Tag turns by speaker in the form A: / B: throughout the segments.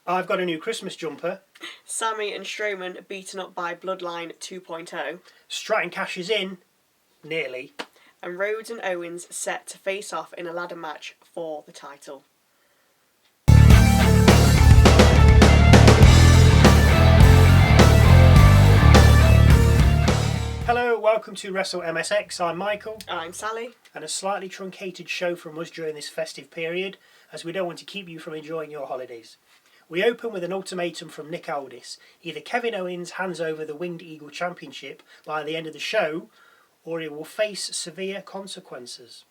A: I've got a new Christmas jumper.
B: Sami and Strowman beaten up by Bloodline 2.0.
A: Stratton cashes in. Nearly.
B: And Rhodes and Owens set to face off in a ladder match for the title.
A: Hello, welcome to Wrestle MSX. I'm Michael.
B: I'm Sally.
A: And a slightly truncated show from us during this festive period, as we don't want to keep you from enjoying your holidays. We open with an ultimatum from Nic Aldis. Either Kevin Owens hands over the Winged Eagle Championship by the end of the show, or he will face severe consequences.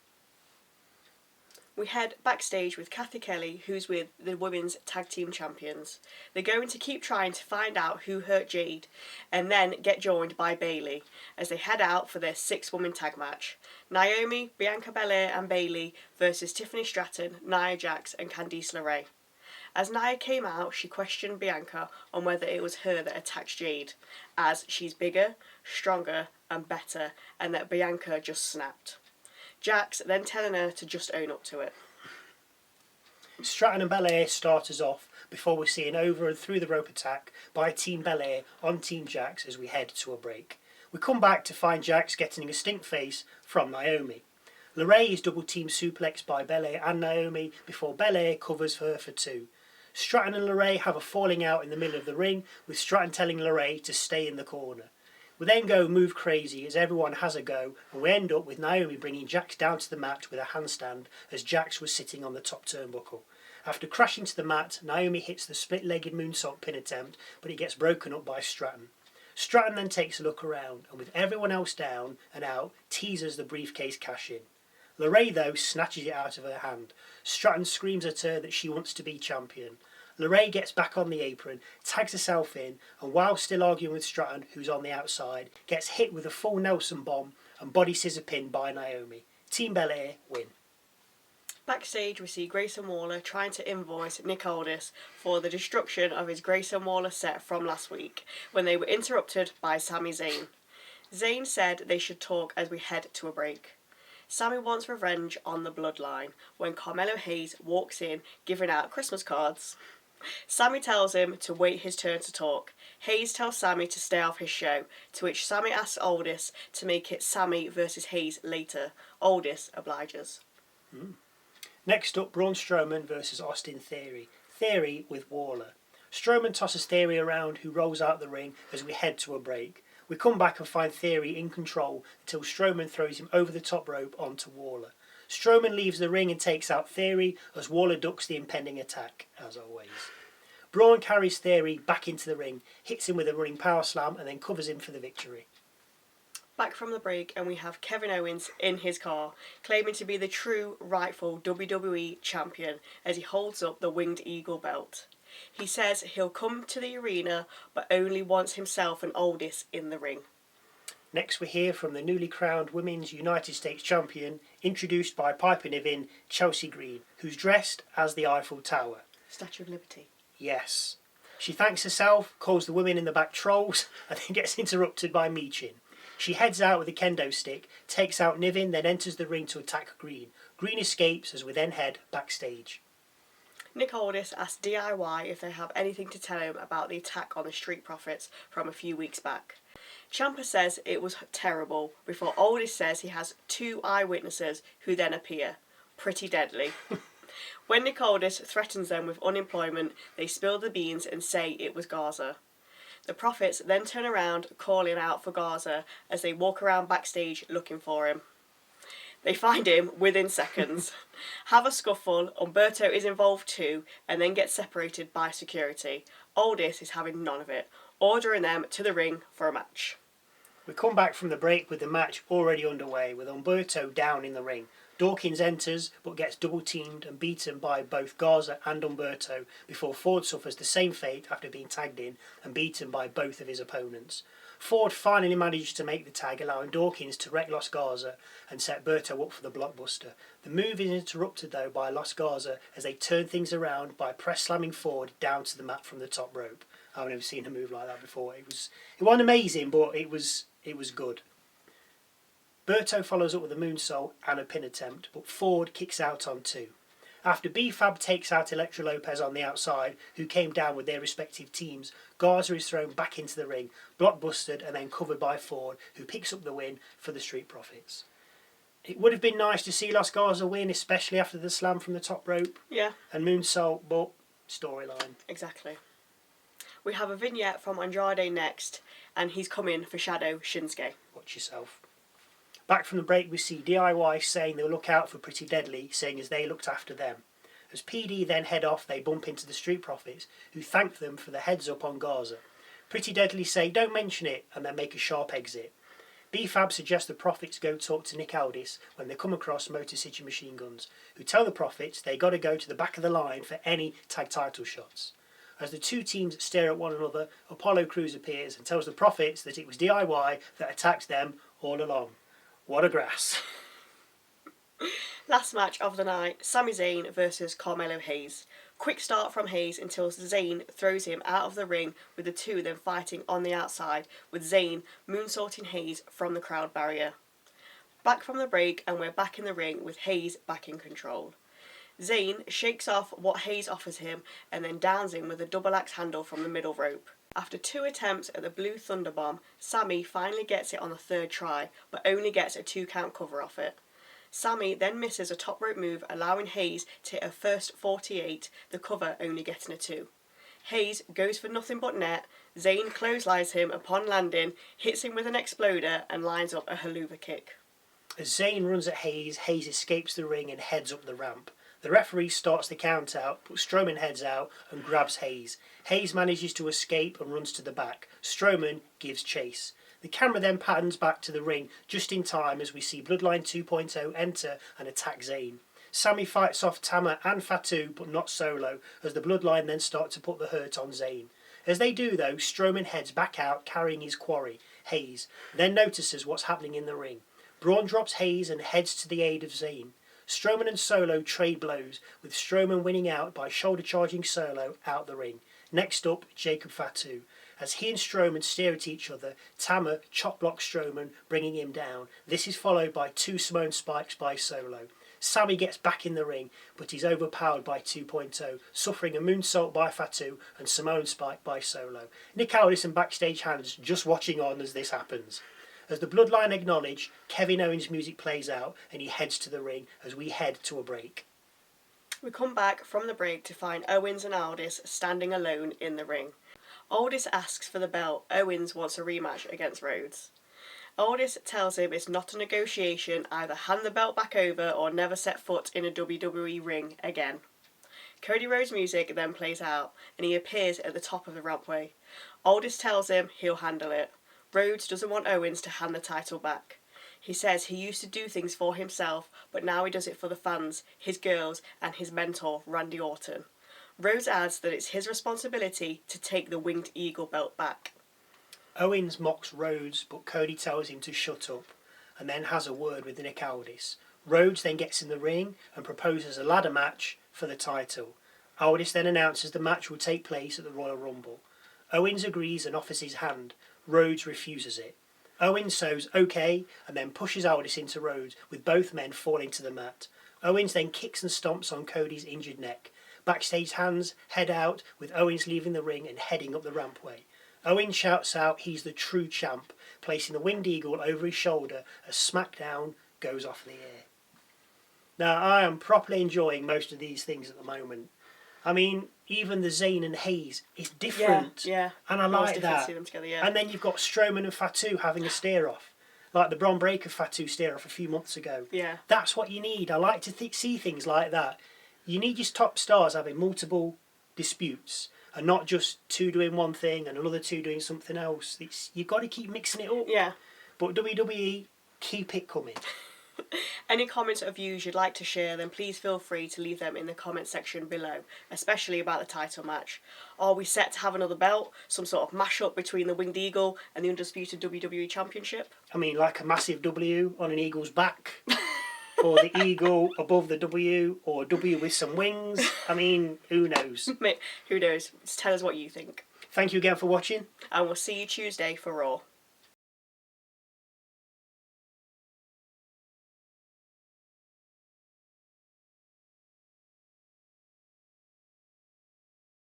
B: We head backstage with Kathy Kelly, who's with the Women's Tag Team Champions. They're going to keep trying to find out who hurt Jade, and then get joined by Bayley, as they head out for their 6-woman tag match. Naomi, Bianca Belair and Bayley versus Tiffany Stratton, Nia Jax and Candice LeRae. As Nia came out, she questioned Bianca on whether it was her that attacked Jade, as she's bigger, stronger and better, and that Bianca just snapped. Jax then telling her to just own up to it.
A: Stratton and Belair start us off before we see an over and through the rope attack by Team Belair on Team Jax as we head to a break. We come back to find Jax getting a stink face from Naomi. LeRae is double team suplexed by Belair and Naomi before Belair covers her for 2. Stratton and LeRae have a falling out in the middle of the ring, with Stratton telling LeRae to stay in the corner. We then go move crazy as everyone has a go, and we end up with Naomi bringing Jax down to the mat with a handstand as Jax was sitting on the top turnbuckle. After crashing to the mat, Naomi hits the split-legged moonsault pin attempt, but it gets broken up by Stratton. Stratton then takes a look around, and with everyone else down and out, teases the briefcase cash-in. LeRae, though, snatches it out of her hand. Stratton screams at her that she wants to be champion. LeRae gets back on the apron, tags herself in, and while still arguing with Stratton, who's on the outside, gets hit with a full Nelson bomb and body scissor pin by Naomi. Team Belair win.
B: Backstage we see Grayson Waller trying to invoice Nic Aldis for the destruction of his Grayson Waller set from last week, when they were interrupted by Sami Zayn. Zayn said they should talk as we head to a break. Sami wants revenge on the Bloodline when Carmelo Hayes walks in giving out Christmas cards. Sami tells him to wait his turn to talk. Hayes tells Sami to stay off his show, to which Sami asks Aldis to make it Sami versus Hayes later. Aldis obliges.
A: Next up, Braun Strowman versus Austin Theory. Theory with Waller. Strowman tosses Theory around, who rolls out the ring as we head to a break. We come back and find Theory in control until Strowman throws him over the top rope onto Waller. Strowman leaves the ring and takes out Theory as Waller ducks the impending attack, as always. Braun carries Theory back into the ring, hits him with a running power slam and then covers him for the victory.
B: Back from the break and we have Kevin Owens in his car, claiming to be the true rightful WWE champion as he holds up the Winged Eagle belt. He says he'll come to the arena but only wants himself and Aldis in the ring.
A: Next we hear from the newly crowned Women's United States Champion, introduced by Piper Niven, Chelsea Green, who's dressed as the Eiffel Tower.
B: Statue of Liberty.
A: Yes. She thanks herself, calls the women in the back trolls, and then gets interrupted by Michin. She heads out with a kendo stick, takes out Niven, then enters the ring to attack Green. Green escapes as we then head backstage.
B: Nic Aldis asks DIY if they have anything to tell him about the attack on the Street Profits from a few weeks back. Ciampa says it was terrible, before Aldis says he has 2 eyewitnesses who then appear. Pretty deadly. When Nic Aldis threatens them with unemployment, they spill the beans and say it was Garza. The Profits then turn around, calling out for Garza as they walk around backstage looking for him. They find him within seconds, have a scuffle, Humberto is involved too, and then get separated by security. Aldis is having none of it, ordering them to the ring for a match.
A: We come back from the break with the match already underway, with Humberto down in the ring. Dawkins enters, but gets double-teamed and beaten by both Garza and Humberto, before Ford suffers the same fate after being tagged in and beaten by both of his opponents. Ford finally manages to make the tag, allowing Dawkins to wreck Los Garza and set Berto up for the blockbuster. The move is interrupted though by Los Garza as they turn things around by press slamming Ford down to the mat from the top rope. I've never seen a move like that before. It wasn't amazing, but it was good. Berto follows up with a moonsault and a pin attempt, but Ford kicks out on 2. After B-Fab takes out Elektra Lopez on the outside, who came down with their respective teams, Garza is thrown back into the ring, blockbusted and then covered by Ford, who picks up the win for the Street Profits. It would have been nice to see Los Garza win, especially after the slam from the top rope.
B: Yeah.
A: And moonsault, but storyline.
B: Exactly. We have a vignette from Andrade next, and he's coming for Shadow Shinsuke.
A: Watch yourself. Back from the break, we see DIY saying they'll look out for Pretty Deadly, saying as they looked after them. As PD then head off, they bump into the Street Profits, who thank them for the heads up on Garza. Pretty Deadly say, don't mention it, and then make a sharp exit. B-Fab suggests the Profits go talk to Nic Aldis when they come across Motor City Machine Guns, who tell the Profits they got to go to the back of the line for any tag title shots. As the two teams stare at one another, Apollo Crews appears and tells the Profits that it was DIY that attacked them all along. What a grass.
B: Last match of the night, Sami Zayn versus Carmelo Hayes. Quick start from Hayes until Zayn throws him out of the ring, with the two then fighting on the outside, with Zayn moonsaulting Hayes from the crowd barrier. Back from the break, and we're back in the ring with Hayes back in control. Zayn shakes off what Hayes offers him and then downs him with a double axe handle from the middle rope. After 2 attempts at the Blue Thunder Bomb, Sami finally gets it on the 3rd try, but only gets a 2-count cover off it. Sami then misses a top rope move, allowing Hayes to hit a first 48, the cover only getting a 2. Hayes goes for nothing but net, Zayn clotheslines him upon landing, hits him with an exploder and lines up a haluva kick.
A: As Zayn runs at Hayes, Hayes escapes the ring and heads up the ramp. The referee starts the count out, but Strowman heads out and grabs Hayes. Hayes manages to escape and runs to the back. Strowman gives chase. The camera then pans back to the ring just in time as we see Bloodline 2.0 enter and attack Zayn. Sami fights off Tama and Fatu, but not Solo, as the Bloodline then start to put the hurt on Zayn. As they do though, Strowman heads back out carrying his quarry, Hayes, then notices what's happening in the ring. Braun drops Hayes and heads to the aid of Zayn. Strowman and Solo trade blows, with Strowman winning out by shoulder charging Solo out the ring. Next up, Jacob Fatu. As he and Strowman stare at each other, Tama chop blocks Strowman, bringing him down. This is followed by 2 Samoan spikes by Solo. Sami gets back in the ring, but he's overpowered by 2.0, suffering a moonsault by Fatu and Samoan spike by Solo. Nic Aldis and backstage hands just watching on as this happens. As the Bloodline acknowledge, Kevin Owens' music plays out and he heads to the ring as we head to a break.
B: We come back from the break to find Owens and Aldis standing alone in the ring. Aldis asks for the belt. Owens wants a rematch against Rhodes. Aldis tells him it's not a negotiation, either hand the belt back over or never set foot in a WWE ring again. Cody Rhodes' music then plays out and he appears at the top of the rampway. Aldis tells him he'll handle it. Rhodes doesn't want Owens to hand the title back. He says he used to do things for himself, but now he does it for the fans, his girls, and his mentor, Randy Orton. Rhodes adds that it's his responsibility to take the Winged Eagle belt back.
A: Owens mocks Rhodes, but Cody tells him to shut up, and then has a word with Nic Aldis. Rhodes then gets in the ring and proposes a ladder match for the title. Aldis then announces the match will take place at the Royal Rumble. Owens agrees and offers his hand. Rhodes refuses it. Owens says okay and then pushes Aldis into Rhodes, with both men falling to the mat. Owens then kicks and stomps on Cody's injured neck. Backstage hands head out, with Owens leaving the ring and heading up the rampway. Owens shouts out he's the true champ, placing the Winged Eagle over his shoulder as SmackDown goes off the air. Now, I am properly enjoying most of these things at the moment. I mean, even the Zayn and Hayes is different.
B: Yeah.
A: And I like that.
B: See them together, yeah.
A: And then you've got Strowman and Fatu having a stare-off. Like the Braun Breaker Fatu stare-off a few months ago.
B: Yeah.
A: That's what you need. I like to see things like that. You need your top stars having multiple disputes and not just 2 doing one thing and another 2 doing something else. You've got to keep mixing it up.
B: Yeah.
A: But WWE, keep it coming.
B: Any comments or views you'd like to share, then please feel free to leave them in the comment section below, especially about the title match. Are we set to have another belt? Some sort of mash-up between the Winged Eagle and the undisputed WWE Championship?
A: I mean, like a massive W on an eagle's back. Or the eagle above the W, or W with some wings. I mean, who knows?
B: Who knows? Just tell us what you think.
A: Thank you again for watching.
B: And we'll see you Tuesday for Raw.